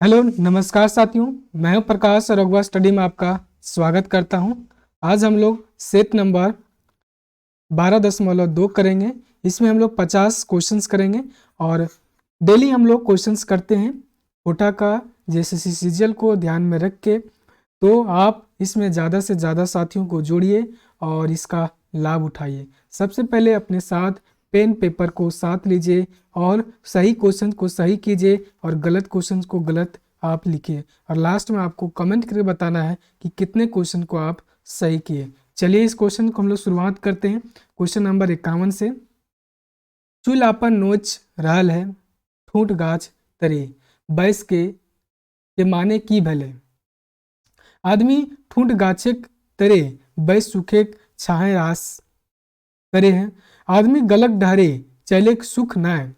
Hello नमस्कार साथियों। मैं हूं प्रकाश और अगवा स्टडी में आपका स्वागत करता हूं। आज हम लोग सेट नंबर 12.2 करेंगे। इसमें हम लोग 50 क्वेश्चंस करेंगे और डेली हम लोग क्वेश्चंस करते हैं कोटा का जेएसएससी सीजीएल को ध्यान में रख के। तो आप इसमें ज़्यादा से ज़्यादा साथियों को जोड़िए और इसका लाभ उठाइए। सबसे पहले अपने साथ पेन पेपर को साथ लीजिए और सही क्वेश्चन को सही कीजिए और गलत क्वेश्चन को गलत आप लिखिए और लास्ट में आपको कमेंट करके बताना है कि कितने क्वेश्चन को आप सही किए। चलिए इस क्वेश्चन को हम लोग शुरुआत करते हैं। क्वेश्चन नंबर 51 से। चूल आपन नोच रहल है ठूंठ गाछ तरे बैस के माने की भले। आदमी ठूंठ गाछेक तरे बैस सुखेक छाहे रास करे हैं। आदमी गलत डहरे चलेक सुख नाय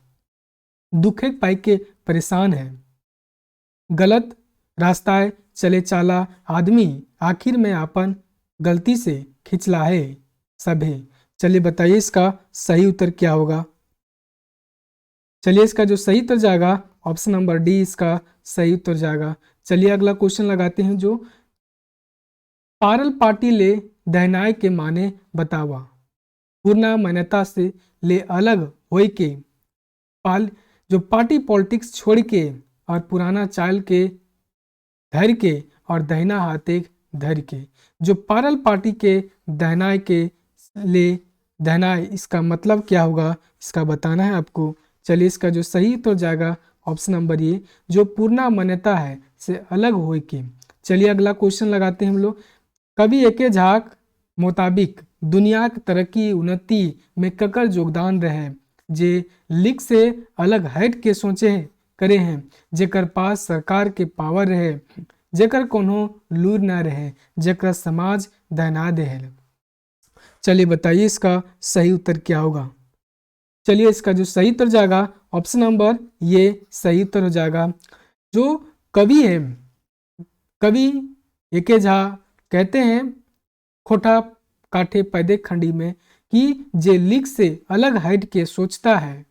दुखेक पाई के परेशान है। गलत रास्ताए चले चाला आदमी आखिर में आपन गलती से खिंचला है सभे। चलिए बताइए इसका सही उत्तर क्या होगा। चलिए इसका जो सही उत्तर जाएगा ऑप्शन नंबर डी इसका सही उत्तर जाएगा। चलिए अगला क्वेश्चन लगाते हैं जो पारल पार्टी ले दहनाए के माने बतावा। पूर्ण मान्यता से ले अलग होई के पाल जो पार्टी पॉलिटिक्स छोड़ के और पुराना चाल के धर के और दहना हाथे धर के। जो पारल पार्टी के दहनाए के ले दहनाए इसका मतलब क्या होगा इसका बताना है आपको। चलिए इसका जो सही उत्तर जाएगा ऑप्शन नंबर ए जो पूर्ण मान्यता है से अलग होई के। चलिए अगला क्वेश्चन लगाते हैं हम लोग। कवि एके झाक मुताबिक दुनिया की तरक्की उन्नति में ककर योगदान रहे जे लिख से अलग हट के सोचे करे हैं जेकर पास सरकार के पावर रहे जेकर कोनो लूर ना रहे जेकर समाज दहना दे। चलिए बताइए इसका सही उत्तर क्या होगा। चलिए इसका जो सही उत्तर जाएगा ऑप्शन नंबर ये सही उत्तर हो जाएगा। जो कवि है कवि एके झा कहते हैं खोटा काठे पैदे खंडी में कि जे लिख से अलग हट के सोचता है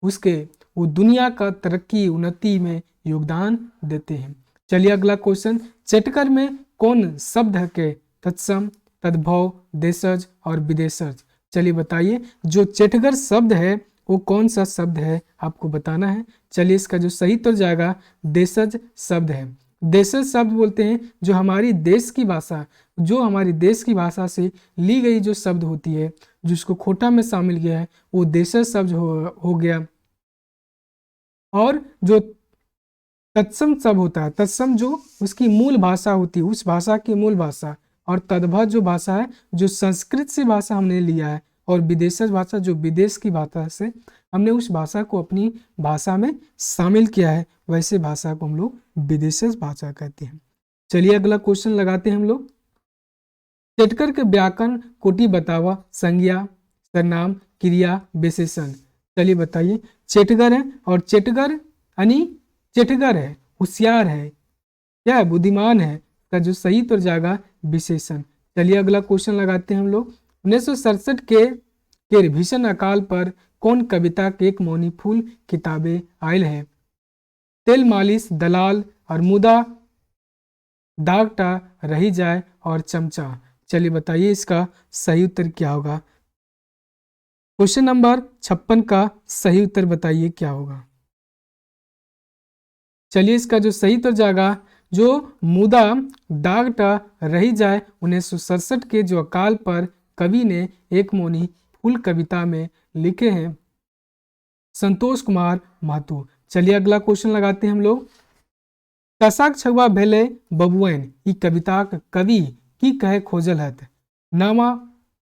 उसके वो दुनिया का तरक्की उन्नति में योगदान देते हैं। चलिए अगला क्वेश्चन चटकर में कौन शब्द है के तत्सम तद्भव देशज और विदेशज। चलिए बताइए जो चटगर शब्द है वो कौन सा शब्द है आपको बताना है। चलिए इसका जो सही उत्तर जाएगा देशज शब्द है। देशज शब्द बोलते हैं जो हमारी देश की भाषा से ली गई जो शब्द होती है जिसको खोटा में शामिल किया है वो देशज शब्द हो गया। और जो तत्सम शब्द होता है तत्सम जो उसकी मूल भाषा होती है उस भाषा की मूल भाषा और तद्भव जो भाषा है जो संस्कृत से भाषा हमने लिया है और विदेशज भाषा जो विदेश की भाषा से हमने उस भाषा को अपनी भाषा में शामिल किया है वैसे भाषा को हम लोग विदेशज भाषा कहते हैं। चलिए अगला क्वेश्चन लगाते हैं हम लोग। चटकर के व्याकरण कोटि बतावा संज्ञा सर्वनाम क्रिया विशेषण। चलिए बताइए चेटगर है और चेटगर यानी चेटगर है होशियार है क्या है बुद्धिमान है का जो सही उत्तर जाएगा विशेषण। चलिए अगला क्वेश्चन लगाते हैं हम लोग। 1967 के भीषण अकाल पर कौन कविता के एक मौनी फूल किताबें आयल है। तेल मालिश दलाल और मुदा दागटा रही जाए और चमचा। चलिए बताइए इसका सही उत्तर क्या होगा। क्वेश्चन नंबर 56 का सही उत्तर बताइए क्या होगा। चलिए इसका जो सही उत्तर जाएगा जो मुदा दागटा रही जाए 1967 के जो अकाल पर कवि ने एक मौनी फूल कविता में लिखे हैं संतोष कुमार महतो। चलिए अगला क्वेश्चन लगाते हैं हम लोग। कसाक छुआ भेले बबुएन ई कविता कवि की कहे खोजल हत। नामा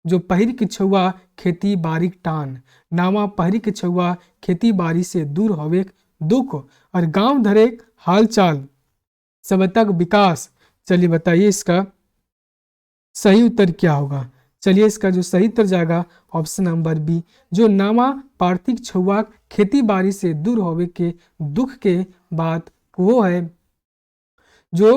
जो पहिर के छुआ खेती बाड़ी टान नामा पहिर के छुआ खेती बाड़ी से दूर होवे दुख और गांव धरे हालचाल सब तक विकास। चलिए बताइए इसका सही उत्तर क्या होगा। चलिए इसका जो सही उत्तर जाएगा ऑप्शन नंबर बी जो नामा पार्थिक छुआ खेती बाड़ी से दूर होवे के दुख के बात वो है जो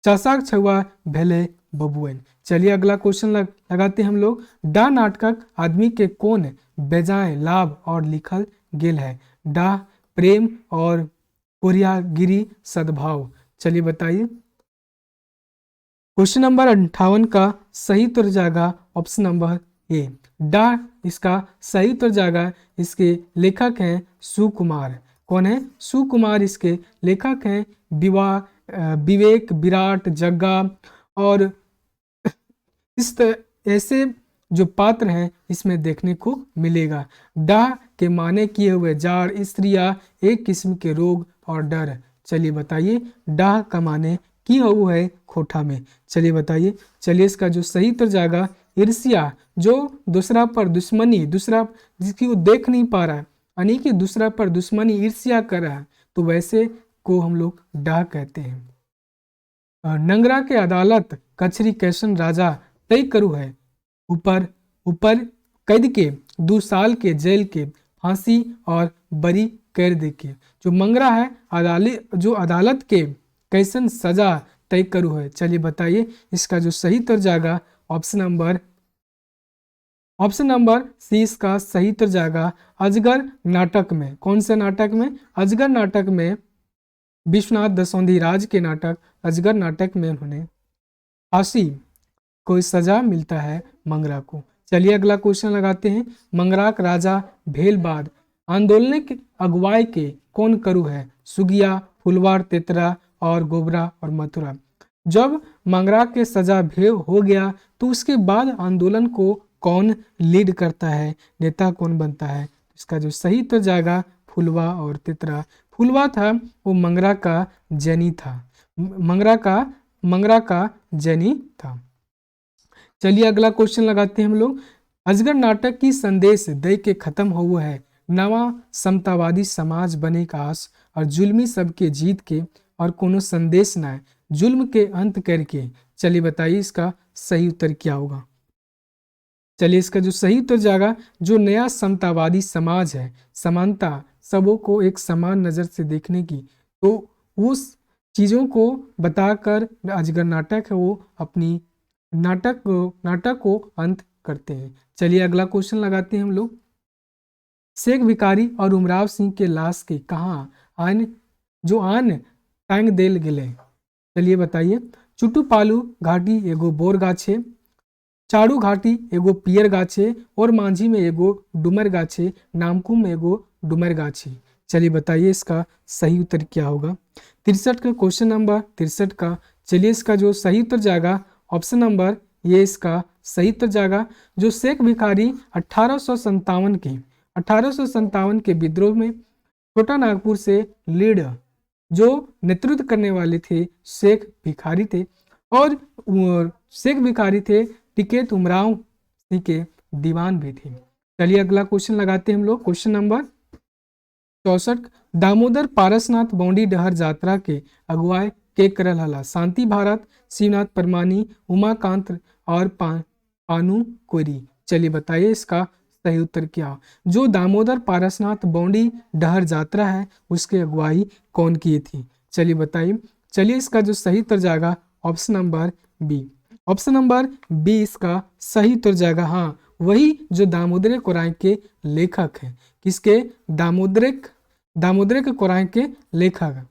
चसाक छुआ भेले बबुएन। चलिए अगला क्वेश्चन लगाते हैं हम लोग। डा नाटक आदमी के कौन बेजाय लाभ और लिखल गेल है। डा प्रेम और कोरियागिरी सद्भाव। चलिए बताइए। क्वेश्चन नंबर 58 का सही उत्तर जाएगा ऑप्शन नंबर ए डा। इसका सही उत्तर जाएगा। इसके लेखक हैं सुकुमार। कौन है? सुकुमार इसके लेखक हैं। विवेक, विराट, जग्गा और ऐसे जो पात्र हैं इसमें देखने को मिलेगा। डाह के माने किए हुए जाड़, स्त्रियां, एक किस्म के रोग और डर। चलिए बताइए। डाह का माने किया हुआ है खोटा में। चलिए बताइए। चलिए इसका जो सही उत्तर जाएगा ईर्ष्या, जो दूसरा पर दुश्मनी, दूसरा जिसकी वो देख नहीं पा रहा है, यानी कि दूसरा पर दुश्मनी ईर्ष्या कर रहा है, तो वैसे को हम लोग डाह कहते हैं। नंगरा के अदालत कचरी कैसन राजा तय करू है, ऊपर ऊपर कैद के 2 साल के जेल के, फांसी और बरी कर दे के। जो मंगरा है जो अदालत के कैसन सजा तय करू है। चलिए बताइए। इसका जो सही उत्तर जाएगा ऑप्शन नंबर सी। इसका सही उत्तर जाएगा अजगर नाटक में। कौन से नाटक में? अजगर नाटक में। विश्वनाथ दसौंधी राज के नाटक अजगर नाटक में उन्होंने फांसी कोई सजा मिलता है मंगरा को। चलिए अगला क्वेश्चन लगाते हैं। मंगराक राजा भेलबाद आंदोलन के अगुवाई के कौन करू है? सुगिया, फुलवार, तेतरा और गोबरा और मथुरा। जब मंगरा के सजा भेल हो गया तो उसके बाद आंदोलन को कौन लीड करता है, नेता कौन बनता है? इसका जो सही उत्तर जाएगा फुलवा और तेतरा। फुलवा था वो मंगरा का जैनी था। मंगरा का जैनी था। चलिए अगला क्वेश्चन लगाते हैं हम लोग। अजगर नाटक की संदेश दे के खत्म हुआ है, नवा समतावादी समाज बने का आस और जुल्मी सबके जीत के और कोनो संदेश ना है, जुल्म के अंत करके। चलिए बताइए इसका सही उत्तर क्या होगा। चलिए इसका जो सही उत्तर जाएगा जो नया समतावादी समाज है, समानता, सबों को एक समान नजर से देखने की, तो उस चीजों को बताकर अजगर नाटक है वो अपनी नाटक को अंत करते हैं। चलिए अगला क्वेश्चन लगाते हैं हम लोग। शेख भिखारी और उमराव सिंह के लाश के कहाँ आन टांग देल गेले। चलिए बताइए। चुटू पालू घाटी एगो बोर गाछे, चाड़ू घाटी एगो पियर गाछे और मांझी में एगो डुमर गाछे, नामकुम में एगो डुमर गाछे। चलिए बताइए इसका सही उत्तर क्या होगा। 63 का क्वेश्चन नंबर 63 का। चलिए इसका जो सही उत्तर जाएगा ऑप्शन नंबर ये इसका सही उत्तर जाएगा जो शेख भिखारी 1857 के विद्रोह में छोटा नागपुर से लीड जो नेतृत्व करने वाले थे शेख भिखारी थे, और शेख भिखारी थे टिकैत उमराव सिंह के दीवान भी थे। चलिए अगला क्वेश्चन लगाते हैं हम लोग। Question number 64। दामोदर पारसनाथ बौंडी डहर यात्रा के अगुवाई के करल हला, शांति भारत, शिवनाथ परमानी, उमाकांत और पानू कोरी। चलिए बताइए इसका सही उत्तर क्या। जो दामोदर पारसनाथ बौंडी डहर यात्रा है उसकी अगुवाई कौन की थी? चलिए बताइए। चलिए इसका जो सही उत्तर जाएगा option number B. Option number B इसका सही उत्तर जाएगा। हाँ, वही जो दामोदर कोराई के लेखक हैं। किसके? दामोदर कोराई के लेखक।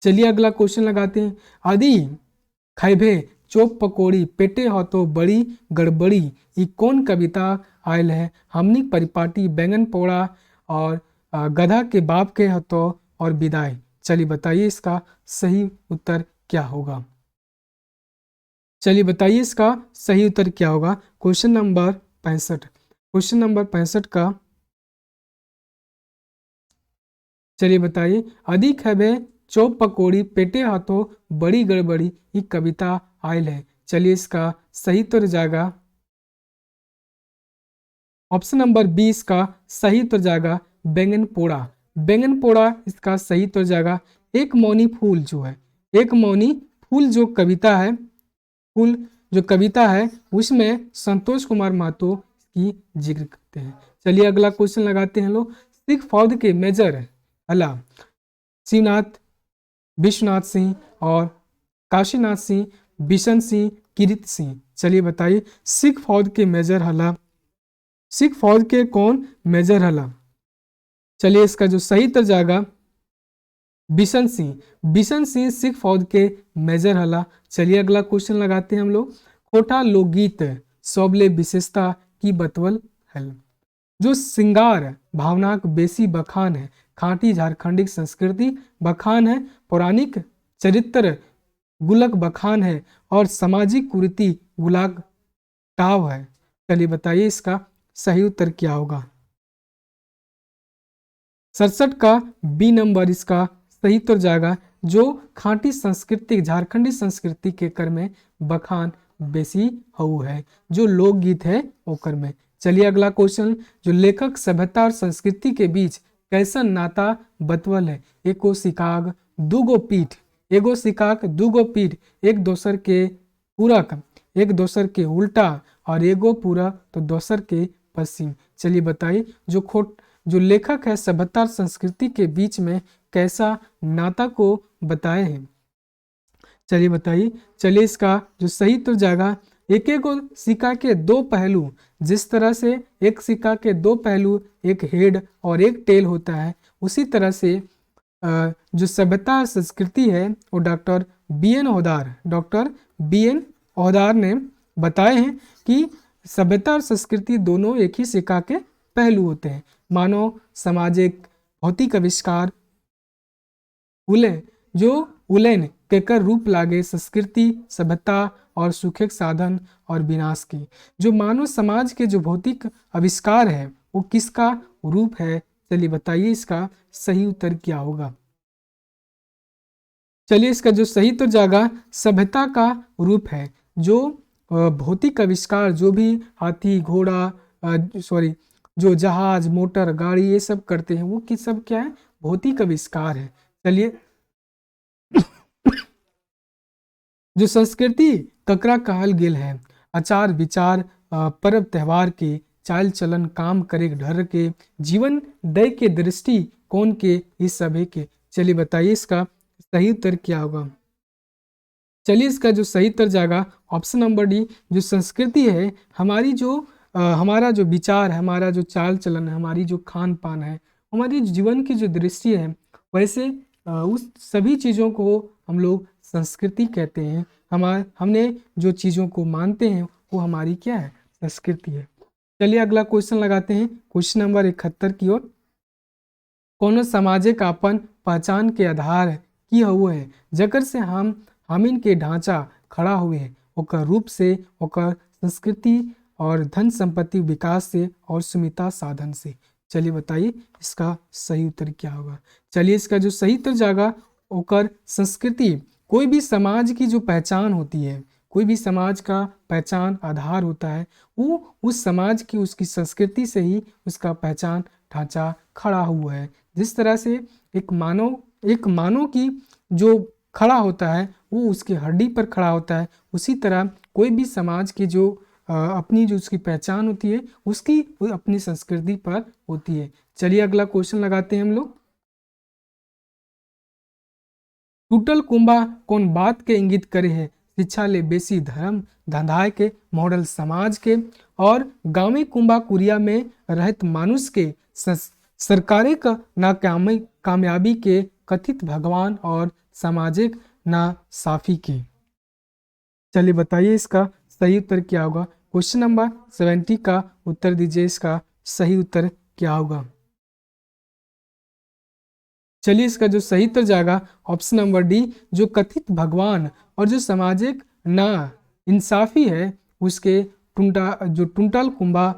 चलिए अगला क्वेश्चन लगाते हैं। आदि खैभे चोप पकौड़ी पेटे हो तो बड़ी गड़बड़ी, ये कौन कविता आयल है? हमनी परिपाटी, बैंगन पोड़ा और गधा के बाप के हतो और विदाई। चलिए बताइए इसका सही उत्तर क्या होगा। चलिए बताइए इसका सही उत्तर क्या होगा। Question number 65। क्वेश्चन नंबर 65 का। चलिए बताइए। अधिक है चौप पकौड़ी पेटे हाथों बड़ी गड़बड़ी, ये कविता आयल है। चलिए इसका सही उत्तर जाएगा ऑप्शन नंबर 20 का सही उत्तर जाएगा बैंगन पोड़ा। बैंगन पोड़ा इसका सही उत्तर जाएगा। एक मौनी फूल जो है, एक मौनी फूल जो कविता है उसमें संतोष कुमार महतो की जिक्र करते हैं। चलिए अगला क्वेश्चन लगाते हैं लोग। सिख फौज के मेजर हला शिवनाथ, विश्वनाथ सिंह और काशीनाथ सिंह, बिशन सिंह, किरीट सिंह। चलिए बताइए सिख फौज के मेजर हला, सिख फौज के कौन मेजर हला? चलिए इसका जो सही उत्तर जाएगा बिशन सिंह, बिशन सिंह सिख फौज के मेजर हला। चलिए अगला क्वेश्चन लगाते हैं हम लोग। खोटा लोकगीत सोबले विशेषता की बतवल है। जो श्रृंगार भावनाक बेसी बखान है, खांटी झारखंडिक संस्कृति बखान है, पौराणिक चरित्र गुलक बखान है, और सामाजिक कुरीति गुलाग टाव है। चलिए बताइए इसका सही उत्तर क्या होगा। 67 का बी नंबर इसका सही उत्तर जाएगा। जो खांटी संस्कृति झारखंडी संस्कृति के कर में बखान बेसी हऊ है, जो लोकगीत है वो कर में। चलिए अगला क्वेश्चन। जो लेखक सभ्यता और संस्कृति के बीच कैसा नाता बतवल है। एगो सिकाग दूगो पीठ, एगो सिकाक दूगो पीठ, एक दोसर के पूरक, एक दोसर के उल्टा, और एगो पूरा तो दोसर के पश्चिम। चलिए बताइए जो लेखक है सभ्यता और संस्कृति के बीच में कैसा नाता को बताए हैं। चलिए बताइए। चलिए इसका जो सही तो जाएगा, एक एक सिक्का के दो पहलू, जिस तरह से एक सिक्का के दो पहलू, एक हेड और एक टेल होता है, उसी तरह से जो सभ्यता संस्कृति है वो डॉक्टर बी एन ओहदार ने बताए हैं कि सभ्यता और संस्कृति दोनों एक ही सिक्का के पहलू होते हैं। मानव सामाजिक भौतिक आविष्कार उलैन केकर रूप लागे संस्कृति सभ्यता और सुखेक साधन और विनाश की। जो मानव समाज के जो भौतिक आविष्कार है वो किसका रूप है। चलिए बताइए इसका सही उत्तर क्या होगा। चलिए इसका जो सही उत्तर जाएगा सभ्यता का रूप है। जो भौतिक आविष्कार जो भी हाथी घोड़ा जो जहाज मोटर गाड़ी ये सब करते हैं वो किस सब क्या है, भौतिक आविष्कार है। चलिए जो संस्कृति ककरा कहल गेल है। आचार विचार पर्व त्योहार के चाल चलन काम करे ढर के जीवन दय के दृष्टि कौन के इस सभी के। चलिए बताइए इसका सही उत्तर क्या होगा। चलिए इसका जो सही उत्तर जाएगा ऑप्शन नंबर डी। जो संस्कृति है हमारी जो हमारा जो विचार है, हमारा जो चाल चलन है, हमारी जो खान पान है, हमारी जीवन की जो दृष्टि है, वैसे उस सभी चीज़ों को हम लोग संस्कृति कहते हैं। हमने जो चीज़ों को मानते हैं वो हमारी क्या है, संस्कृति है। चलिए अगला क्वेश्चन लगाते हैं। क्वेश्चन नंबर 71 की ओर। कोनो सामाजिक अपन पहचान के आधार की हुए है जकर से हमिन के ढांचा खड़ा हुए है, ओकर रूप से, ओकर संस्कृति और धन संपत्ति विकास से और सुमिता साधन से। चलिए बताइए इसका सही उत्तर क्या होगा। चलिए इसका जो सही उत्तर जाएगा ओकर संस्कृति। कोई भी समाज की जो पहचान होती है, कोई भी समाज का पहचान आधार होता है, वो उस समाज की उसकी संस्कृति से ही उसका पहचान ढांचा खड़ा हुआ है। जिस तरह से एक मानव की जो खड़ा होता है वो उसकी हड्डी पर खड़ा होता है, उसी तरह कोई भी समाज की जो अपनी जो उसकी पहचान होती है उसकी अपनी संस्कृति पर होती है। चलिए अगला क्वेश्चन लगाते हैं हम लोग। टूटल कुंभा कौन बात के इंगित करे है। शिक्षा ले बेसी धर्म धंधाए के मॉडल समाज के और गांवी कुंभा कुरिया में रहत मानुष के सरकारे का कामयाबी के कथित भगवान और सामाजिक ना साफी के। चलिए बताइए इसका सही उत्तर क्या होगा। क्वेश्चन नंबर 70 का उत्तर दीजिए, इसका सही उत्तर क्या होगा। चलिए इसका जो सही उत्तर जाएगा ऑप्शन नंबर डी। जो कथित भगवान और जो सामाजिक ना इंसाफी है उसके टुंटल कुंभा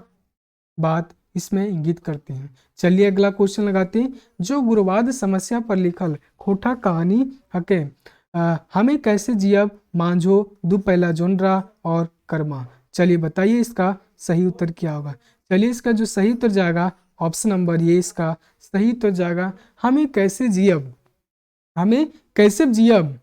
बात इसमें इंगित करते हैं। चलिए अगला क्वेश्चन लगाते हैं। जो गुरुवाद समस्या पर लिखल खोटा कहानी हके हमें कैसे जियब मांझो दो पहला जोनरा और कर्मा। चलिए बताइए इसका सही उत्तर क्या होगा। चलिए इसका जो सही उत्तर जाएगा ऑप्शन नंबर ये इसका सही उत्तर जाएगा हमें कैसे जियब। हमें कैसे जियब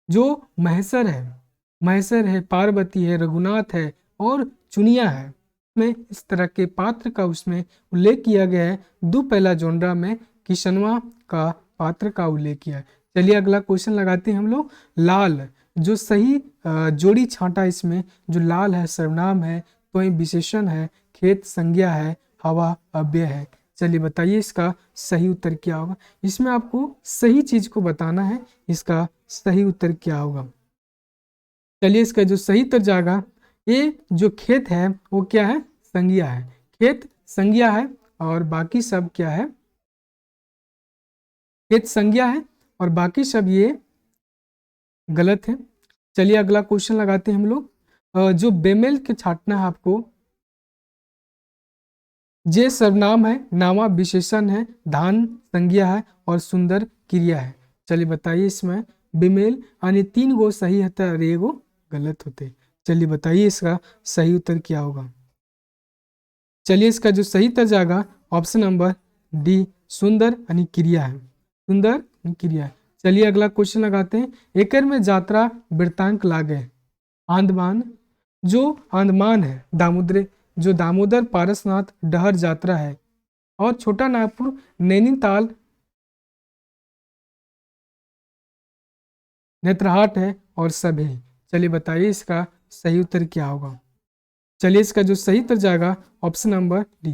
जो महेश्वर है, पार्वती है, रघुनाथ है और चुनिया है में इस तरह के पात्र का उसमें उल्लेख किया गया है। दो पहला जोनरा में किशनवा का पात्र का उल्लेख किया है। चलिए अगला क्वेश्चन लगाते हैं हम लोग। लाल जो सही जोड़ी छांटा इसमें जो लाल है सर्वनाम है, तो विशेषण है, खेत संज्ञा है, हवा अव्यय है। चलिए बताइए इसका सही उत्तर क्या होगा। इसमें आपको सही चीज को बताना है, इसका सही उत्तर क्या होगा। चलिए इसका जो सही उत्तर जाएगा, ये जो खेत है वो क्या है, संज्ञा है। खेत संज्ञा है और बाकी सब क्या है, खेत संज्ञा है और बाकी सब ये गलत है। चलिए अगला क्वेश्चन लगाते हैं हम लोग। जो बेमेल के छाटना है आपको, जे सर्वनाम है, नामा विशेषण है, धान संज्ञा है और सुंदर क्रिया है। चलिए बताइए इसमें बेमेल यानी 3 गो सही है और 1 गो गलत होते। चलिए बताइए इसका सही उत्तर क्या होगा। चलिए इसका जो सही उत्तर जाएगा ऑप्शन नंबर डी, सुंदर यानी क्रिया है, सुंदर यानी क्रिया है। चलिए अगला क्वेश्चन लगाते हैं। एकर में यात्रा वृत्तांक लागे। आंदमान, जो आंदमान है दामोदर, जो दामोदर पारसनाथ डहर यात्रा है, और छोटा नागपुर नैनीताल नेत्रहाट है और सब है। चलिए बताइए इसका सही उत्तर क्या होगा। चलिए इसका जो सही उत्तर जाएगा ऑप्शन नंबर डी,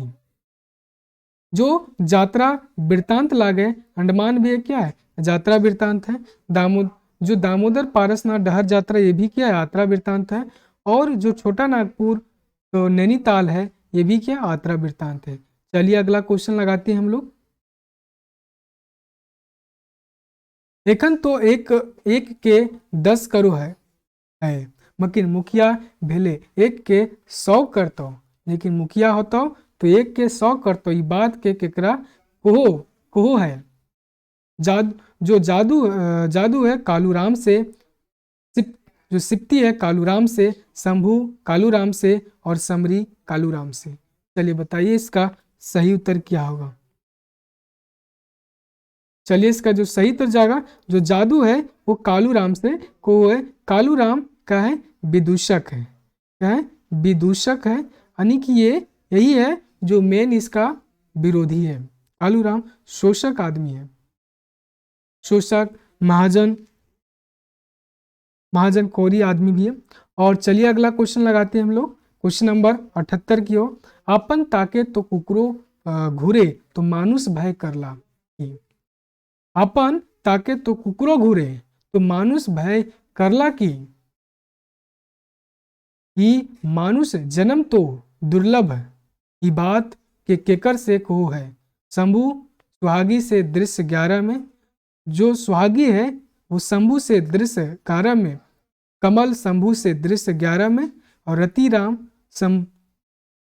जो यात्रा वृत्तांत लागे। अंडमान भी क्या है, यात्रा वृत्तांत है। जो दामोदर पारसनाथ डहर यात्रा ये भी क्या है, यात्रा वृत्तांत है। और जो छोटा नागपुर तो नैनीताल है ये भी क्या, यात्रा वृत्तांत है। चलिए अगला क्वेश्चन लगाते हैं हम लोग। एखन तो एक एक के 10 करो है मकिन मुखिया भेले 1 के 100 करतो, लेकिन मुखिया होता तो 1 के 100 करतो। ये बात के केकरा कोहो कोहो है। जो जादू है कालूराम से, जो सिप्ती है कालूराम से, शंभू कालूराम से और समरी कालूराम से। चलिए बताइए इसका सही उत्तर क्या होगा। चलिए इसका जो सही उत्तर जाएगा, जो जादू है वो कालूराम से, को है कालूराम का है विदूषक है, क्या है, विदूषक है। यानी कि ये यही है जो मेन इसका विरोधी है। कालूराम शोषक आदमी है, शोषक महाजन कोरी आदमी भी है। और चलिए अगला क्वेश्चन लगाते हैं हम लोग, क्वेश्चन नंबर 78 की ओर। आपन ताके तो कुकरो घूरे तो मानुष भय करला। अपन ताके तो कुकरो घूरे तो मानुष भय करला की। मानुष जन्म तो दुर्लभ है, ये बात के केकर से को है। शंभु सुहागी से दृश्य 11 में, जो सुहागी है वो शंभु से दृश्य 11 में, कमल शंभु से दृश्य 11 में और रतिराम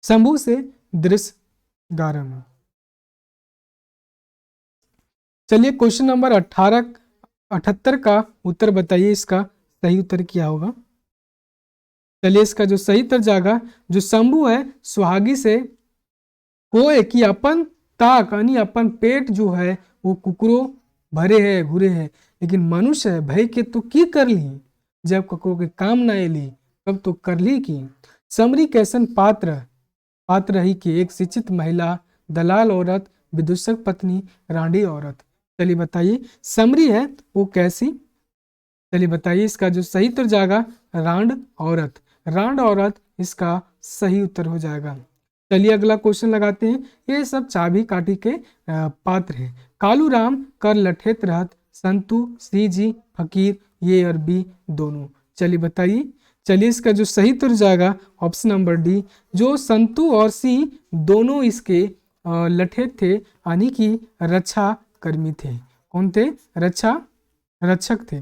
शंभु से दृश्य 11 में। चलिए क्वेश्चन नंबर 78 का उत्तर बताइए, इसका सही उत्तर क्या होगा। चलिए इसका जो सही उत्तर जाएगा, जो शंभु है सुहागी से कोय कि अपन ताक यानी अपन पेट जो है वो कुकरो भरे है घुरे है, लेकिन मनुष्य है भय के तो की कर ली, जब ककरो के काम ना एली तब तो कर ली की। समरी कैसन पात्र ही कि एक शिक्षित महिला, दलाल औरत, विदूषक पत्नी, रांडी औरत। चलिए बताइए समरी है वो कैसी। चलिए बताइए इसका जो सही उत्तर जाएगा रांड औरत इसका सही उत्तर हो जाएगा। चलिए अगला क्वेश्चन लगाते हैं। ये सब चाबी काटी के पात्र हैं। कालूराम कर लठेत रहत, संतु सी जी फकीर ये और बी दोनों। चलिए बताइए। चलिए इसका जो सही उत्तर जाएगा ऑप्शन नंबर डी, जो संतु और सी दोनों इसके लठेत थे यानी कि रक्षा कर्मी थे। कौन थे, रक्षक थे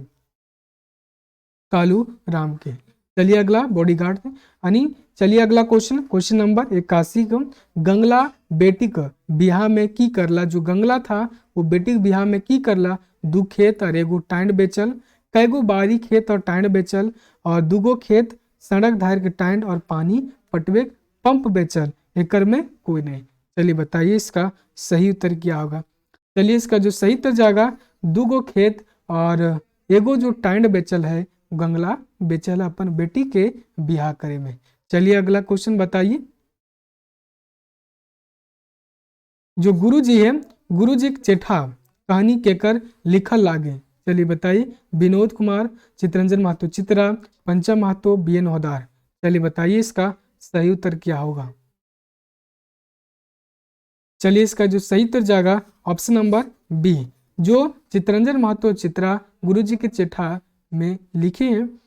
कालू राम के। चलिए अगला बॉडीगार्ड थे यानी। चलिए अगला क्वेश्चन नंबर 81 को। गंगला बेटी का बिहार में की करला, जो गंगला था वो बेटी के बिहार में की करला। 2 खेत और 1 टाइंड बेचल, कैगो बारी खेत और टाइंड बेचल, और 2 खेत सड़क धार के टाइंड और पानी पटवे पंप बेचल, एकर में कोई नहीं। चलिए बताइए इसका सही उत्तर क्या होगा। चलिए इसका जो सही उत्तर जाएगा 2 खेत और 1 जो टाइंड बेचल है गंगला बेचल अपन बेटी के बिहार करे में। चलिए अगला क्वेश्चन बताइए। जो गुरुजी है, गुरुजी चेठा कहानी केकर लिखल लागे। चलिए बताइए विनोद कुमार, चित्रंजन महतो चित्रा, पंचम महतो, बीएन होदार। चलिए बताइए इसका सही उत्तर क्या होगा। चलिए इसका जो सही उत्तर जाएगा ऑप्शन नंबर बी। जो चितरंजन महतो चित्रा गुरु जी के चिट्ठा में लिखे हैं,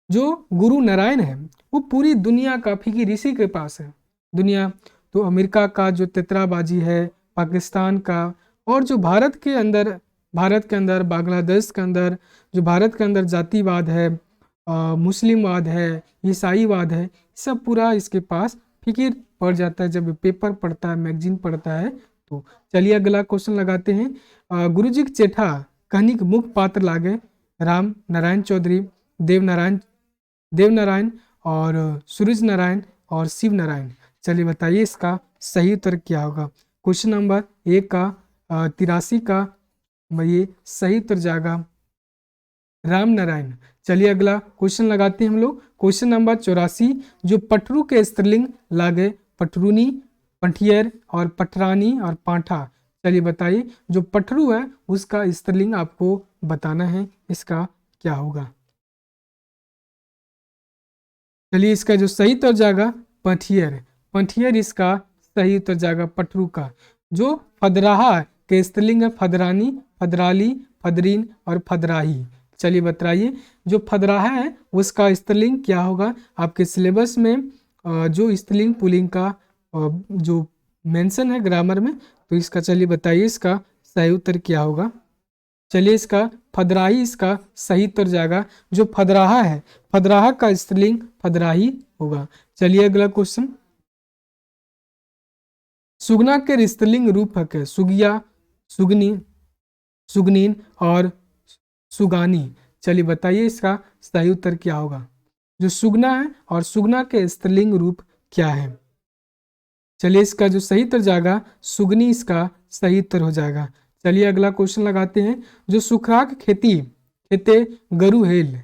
जो गुरु नारायण है वो पूरी दुनिया का फकीर इसी के पास है। दुनिया तो अमेरिका का जो तेतराबाजी है, पाकिस्तान का, और जो भारत के अंदर बांग्लादेश के अंदर, जो भारत के अंदर जातिवाद है, मुस्लिमवाद है, ईसाईवाद है, सब पूरा इसके पास फिकिर पड़ जाता है जब पेपर पढ़ता है, मैगजीन पढ़ता है। तो चलिए अगला क्वेश्चन लगाते हैं। गुरु जी के चेठा कहनी के मुख्य पात्र लागे राम नारायण चौधरी, देव नारायण और सूरज नारायण और शिव नारायण। चलिए बताइए इसका सही उत्तर क्या होगा। क्वेश्चन नंबर 1 का 83 का ये सही उत्तर जाएगा राम नारायण। चलिए अगला क्वेश्चन लगाते हैं हम लोग। क्वेश्चन नंबर 84, जो पटरू के स्त्रीलिंग लागे पटरूनी, पंठियर और पटरानी और पांठा। चलिए बताइए जो पटरू है उसका स्त्रीलिंग आपको बताना है, इसका क्या होगा। चलिए इसका जो सही उत्तर जाएगा पंठियर। पंठियर इसका सही उत्तर जाएगा पटरू का। जो फदराहा के स्त्रीलिंग है फदरानी, फदराली, फदरीन और फदराही। चलिए बताइए जो फदराहा है उसका स्त्रीलिंग क्या होगा। आपके सिलेबस में जो स्त्रीलिंग पुल्लिंग का जो मेंशन है ग्रामर में, तो इसका चलिए बताइए इसका सही उत्तर क्या होगा। चलिए इसका फदराही इसका सही उत्तर जाएगा। जो फदराहा है, फदराहा का स्त्रीलिंग फदराही होगा। चलिए अगला क्वेश्चन। सुगना के स्त्रीलिंग रूप है सुगिया, सुगनी, सुगनीन और सुगानी। चलिए बताइए इसका सही उत्तर क्या होगा। जो सुगना है और सुगना के स्त्रीलिंग रूप क्या है। चलिए इसका जो सही उत्तर जाएगा सुगनी इसका सही उत्तर हो जाएगा। चलिए अगला क्वेश्चन लगाते हैं। जो सुखराक खेती खेते गरु हेल,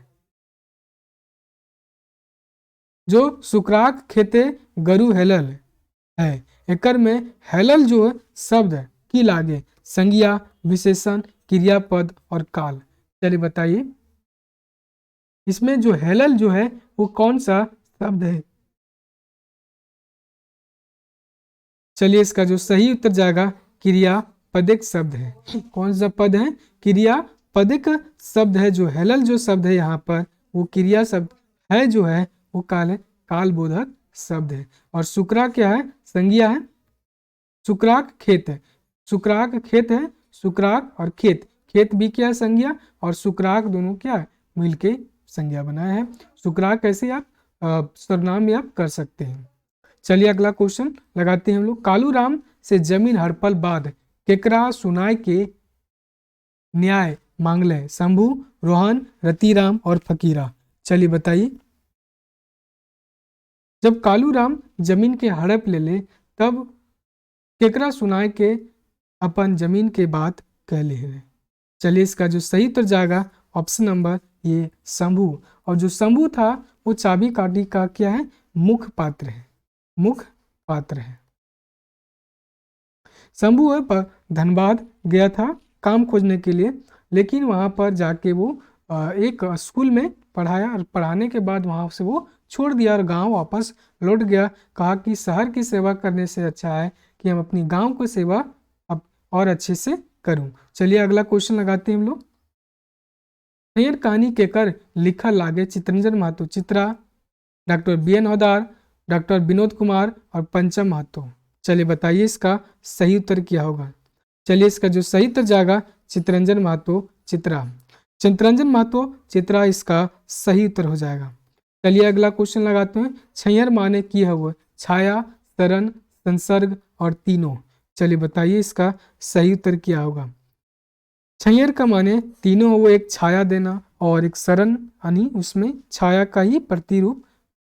जो सुखराक खेते गरु हेलल है, एकर में हेलल जो शब्द की लागे संज्ञा, विशेषण, क्रियापद और काल। चलिए बताइए इसमें जो हेलल जो है वो कौन सा शब्द है। चलिए इसका जो सही उत्तर जाएगा क्रियापदिक शब्द है। कौन सा पद है, क्रियापदिक शब्द है। जो हेलल जो शब्द है यहाँ पर वो क्रिया शब्द है, जो है वो काल बोधक शब्द है। और सुकरा क्या है, संज्ञा है। सुकराक खेत है, सुकराक खेत है, सुकराक और खेत, खेत भी क्या है संज्ञा, और सुकराक दोनों क्या है मिलके संज्ञा बनाया है। सुकराक कैसे आप सर्वनाम भी आप कर सकते हैं। चलिए अगला क्वेश्चन लगाते हैं हम लोग। कालू राम से जमीन हड़पल बाद केकरा सुनाय के न्याय मांगले शंभू, रोहन, रतिराम और फकीरा। चलिए बताइए जब कालू राम जमीन के हड़प ले ले तब केकरा सुनाय के अपन जमीन के बात कह ले। चलिए इसका जो सही उत्तर जाएगा ऑप्शन नंबर ये शंभू। और जो शंभू था वो चाबी काठी का क्या है, मुख्य पात्र है, मुख्य पात्र है। शंभू है पर धनबाद गया था काम खोजने के लिए, लेकिन वहाँ पर जाके वो एक स्कूल में पढ़ाया और पढ़ाने के बाद वहाँ से वो छोड़ दिया और गांव वापस लौट गया। कहा कि शहर की सेवा करने से अच्छा है कि हम अपनी गांव को सेवा अब और अच्छे से करूं। चलिए अगला क्वेश्चन लगाते हैं हम लोग। नैयर कहानी के कर लिखा लागे चितरंजन महतो चित्रा, डॉक्टर BN हौदार, डॉक्टर विनोद कुमार और पंचम महतो। चलिए बताइए इसका सही उत्तर क्या होगा। चलिए इसका जो सही उत्तर जाएगा चितरंजन महतो चित्रा। चितरंजन महतो चित्रा इसका सही उत्तर हो जाएगा। चलिए अगला क्वेश्चन लगाते हैं। छैयर माने की हुआ छाया, शरण, संसर्ग और तीनों। चलिए बताइए इसका सही उत्तर क्या होगा। छैयर का माने तीनों हो, वो एक छाया देना और एक शरण यानी उसमें छाया का ही प्रतिरूप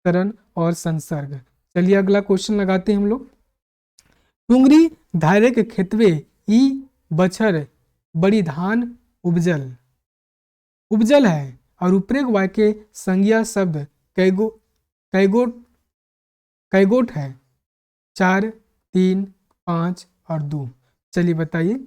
शरण और संसर्ग। चलिए अगला क्वेश्चन लगाते हैं हम लोग। टुंगरी धारे के खेतवे ई बछर बड़ी धान उपजल, उपजल है और उपरेग वाक्य संज्ञा शब्द कैगोट कैगोट है 4, 3, 5 और 2। चलिए बताइए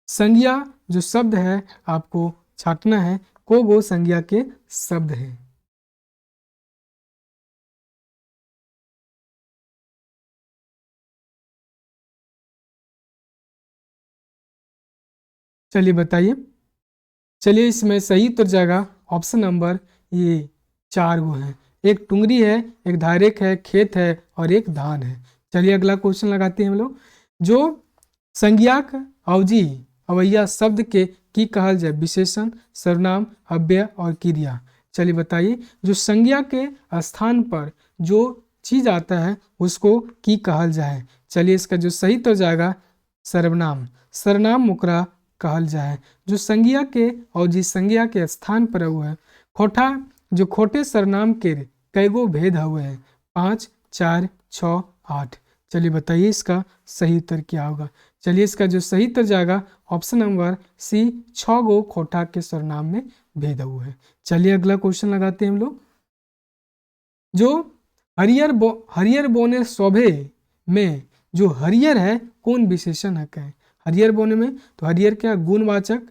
संज्ञा जो शब्द है आपको छाटना है को वो संज्ञा के शब्द हैं। चलिए बताइए। चलिए इसमें सही उत्तर जाएगा ऑप्शन नंबर ये 4 गो हैं। एक टुंगरी है, एक धारेक है, खेत है और एक धान है। चलिए अगला क्वेश्चन लगाते हैं हम लोग। जो संज्ञाक अवजी अवैया शब्द के की कहल जाए विशेषण, सर्वनाम, अव्यय और क्रिया। चलिए बताइए। जो संज्ञा के स्थान पर जो चीज आता है उसको की कहल जाए। चलिए इसका जो सही तो जाएगा सर्वनाम। सर्वनाम मुकरा कहल जाए। जो संज्ञा के और जिस संज्ञा के स्थान पर हुआ है खोटा, जो खोटे सर्वनाम के कई गो भेद हुए हैं 5, 4, 6, 8। चलिए बताइए इसका सही उत्तर क्या होगा। चलिए इसका जो सही उत्तर जाएगा ऑप्शन नंबर सी 6 गो खोटा के सर्वनाम में भेद हुए हैं। चलिए अगला क्वेश्चन लगाते हैं हम लोग। जो हरियर बोने शोभे में जो हरियर है कौन विशेषण है कहें। हरियर बोने में तो हरियर क्या गुणवाचक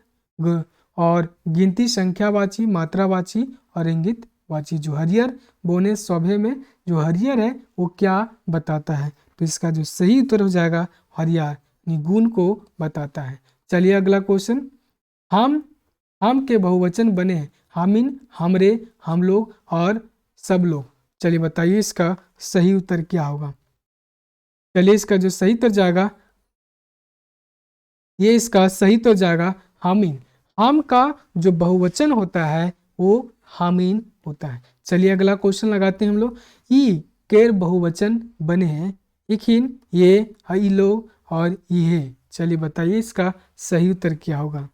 और गिनती संख्यावाची, मात्रावाची और इंगित वाची। जो हरियर बोने शोभे में जो हरियर है वो क्या बताता है, तो इसका जो सही उत्तर हो जाएगा हरियर गुण को बताता है। चलिए अगला क्वेश्चन। हम के बहुवचन बने हैं हामिन, हमरे, हम लोग और सब लोग। चलिए बताइए इसका सही उत्तर क्या होगा। चलिए इसका जो सही उत्तर जाएगा ये इसका सही उत्तर जाएगा हामिन। हम का जो बहुवचन होता है वो हामिन होता है। चलिए अगला क्वेश्चन लगाते हैं हम लोग। ई केर बहुवचन बने हैं इखिन, ये, ई लोग और ये। चलिए बताइए इसका सही उत्तर क्या होगा।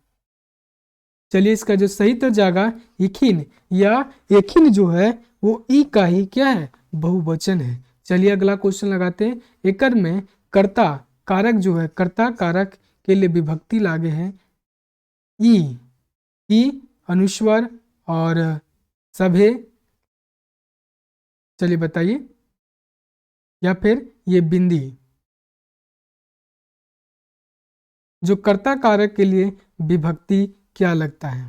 चलिए इसका जो सही उत्तर जाएगा इखिन या एखिन जो है वो ई का ही क्या है बहुवचन है। चलिए अगला क्वेश्चन लगाते हैं। एकर में कर्ता कारक जो है कर्ता कारक के लिए विभक्ति लागे हैं ई अनुस्वर और सभे। चलिए बताइए या फिर ये बिंदी। जो कर्ता कारक के लिए विभक्ति क्या लगता है।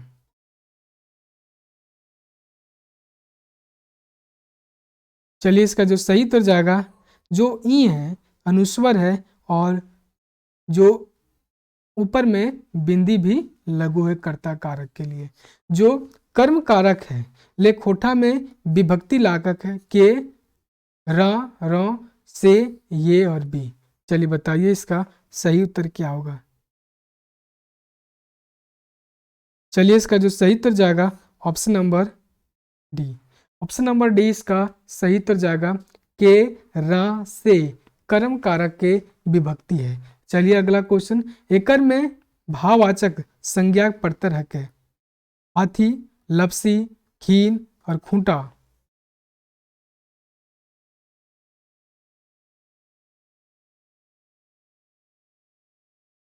चलिए इसका जो सही उत्तर जाएगा जो ई है अनुस्वर है और जो ऊपर में बिंदी भी लघु है कर्ता कारक के लिए। जो कर्म कारक है ले खोटा में विभक्ति लागक है के, रा, र, से, ये और बी। चलिए बताइए इसका सही उत्तर क्या होगा। चलिए इसका जो सही उत्तर जाएगा option number D. Option number D इसका सही उत्तर जाएगा के, रा, से कर्म कारक के विभक्ति है। चलिए अगला क्वेश्चन। एकर में भाववाचक संज्ञा प्रत्यय है हाथी, लपसी, खीन और खूंटा।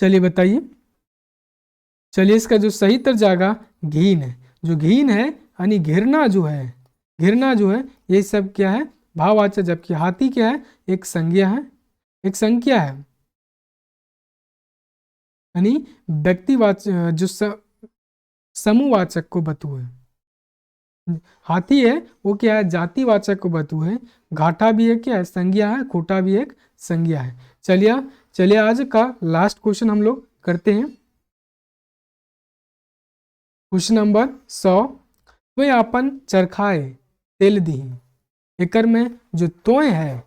चलिए बताइए। चलिए इसका जो सही उत्तर जाएगा घीन है। जो घीन है यानी घिरना जो है ये सब क्या है भाववाचक, जबकि हाथी क्या है एक संज्ञा है, एक संख्या है यानी व्यक्तिवाचक जो समूहवाचक को बतू है। हाथी है वो क्या है जातिवाचक को बतू है। घाटा भी है क्या है संज्ञा है, खूंटा भी एक संज्ञा है। चलिए आज का लास्ट क्वेश्चन हम लोग करते हैं। Question number 100। तो आपन चरखाए तेल दी। एकर में जो तोय है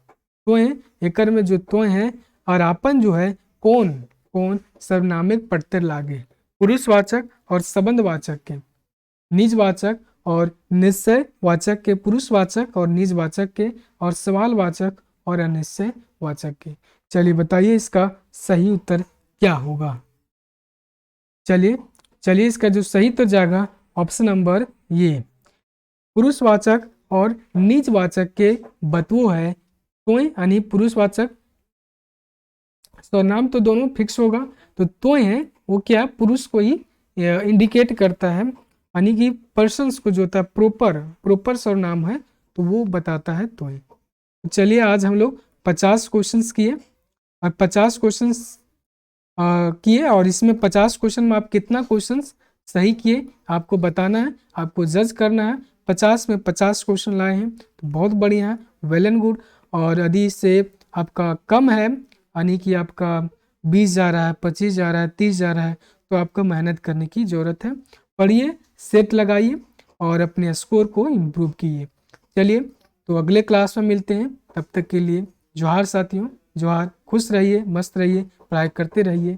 एकर में जो तोय है और आपन जो है कौन सर्वनामिक प्रत्यय लागे पुरुषवाचक और संबंधवाचक के, निजवाचक और निश्चय वाचक के, पुरुषवाचक और निजवाचक के और सवालवाचक और अनिश्चय वाचक के। चलिए बताइए इसका सही उत्तर क्या होगा। चलिए इसका जो सही उत्तर जाएगा ऑप्शन नंबर ये पुरुषवाचक और निजवाचक के बतवो है तोय यानी पुरुषवाचक सर्वनाम तो दोनों फिक्स होगा, तो तोय है वो क्या पुरुष को ही इंडिकेट करता है यानी कि पर्सन्स को जो होता है प्रॉपर सर्वनाम है तो वो बताता है तोय। चलिए आज हम लोग 50 क्वेश्चंस किए और 50 क्वेश्चंस किए और इसमें 50 क्वेश्चन में आप कितना क्वेश्चंस सही किए आपको बताना है, आपको जज करना है। 50 में 50 क्वेश्चन लाए हैं तो बहुत बढ़िया है, वेल एंड गुड। और यदि इससे आपका कम है यानी कि आपका 20 जा रहा है, 25 जा रहा है, 30 जा रहा है तो आपको मेहनत करने की ज़रूरत है। पढ़िए, सेट लगाइए और अपने स्कोर को इम्प्रूव कीजिए। चलिए, तो अगले क्लास में मिलते हैं। तब तक के लिए जोहार साथियों, जोहार। खुश रहिए, मस्त रहिए, पढ़ाई करते रहिए।